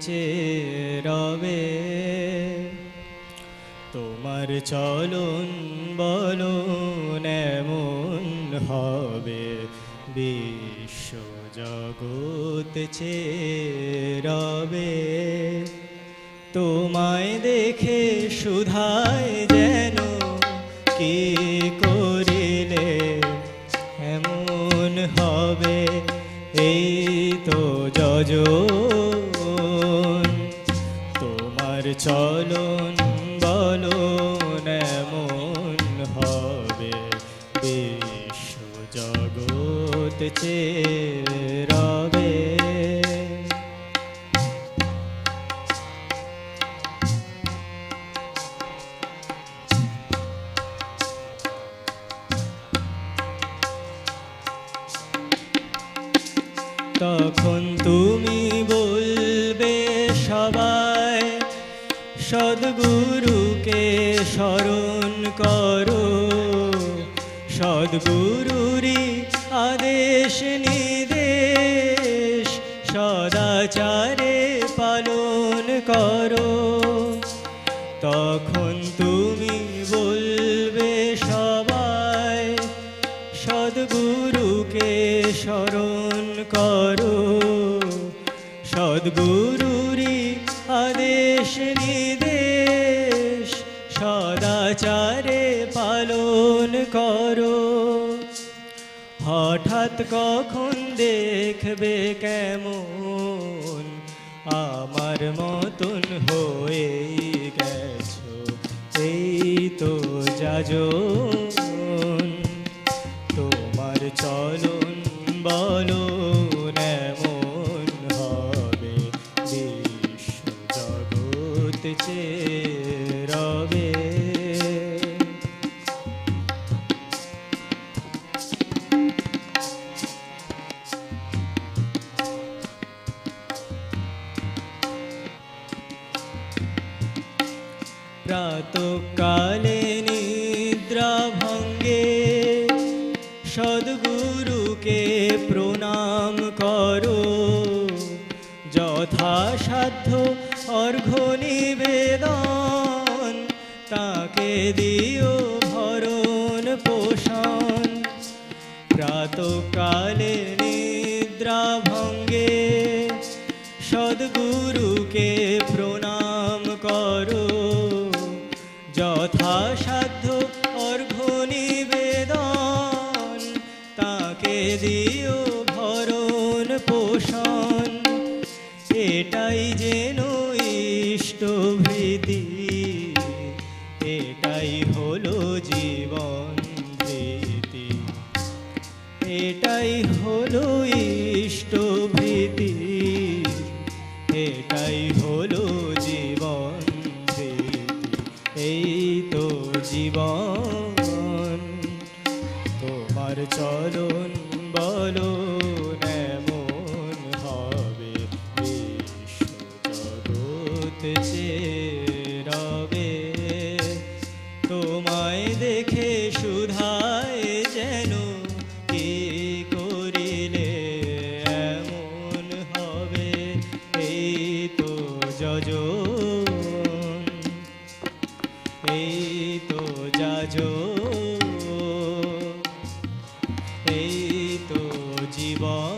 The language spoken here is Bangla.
চেয়ে রবে। তোমার চলন বলন এমন হবে, বিশ্ব জগৎ চেয়ে রবে। তোমায় দেখে সুধায় যেন কি করিলে এমন হবে, এই তো যজন। তোমার চলন বলন এমন হবে, বিশ্ব জগৎ চেয়ে রবে। তখন তুমি বলবে সবাই, সদ্গুরুকে স্মরণ করো। সদ্গুরুরই আদেশ নির্দেশ সদাচারে পালন করো। তখন তুমি বলবে সবাই, সদ্গুরুকে স্মরণ করো। সদ্গুরুরই আদেশ নির্দেশ সদাচারে পালন করো। হঠাৎ কখন দেখবে কেমন আমার মতন হয়ে গেছো, এই তো যাজন। তোমার চলন বলন এমন হবে, বিশ্ব জগৎ চেয়ে রবে। প্রাতঃকালে নিদ্রা ভঙ্গে সদ্গুরুকে প্রণাম করো। যথাসাধ্য অর্ঘ্য নিবেদন তাকে দিও ভরণ পোষণ। প্রাতঃকালে নিদ্রা ভঙ্গে সদ্গুরুকে প্রণাম করো। যথাসাধ্য অর্ঘ্য নিবেদন তাকে দিও ভরণ পোষণ। এটাই যেন ইষ্টভৃতি, এটাই হলো জীবন ভৃতি। এটাই হলো ইষ্টভৃতি, এটাই হলো জীবন ভৃতি। এই তো জীবন। তোমার চলন বলন এমন হবে, বিশ্ব জগৎ চেয়ে রবে। তোমায় দেখে সুধায় যেন কি করিলে এমন হবে, এই তো যজন। এই তো যাজন, এই তো জীবন।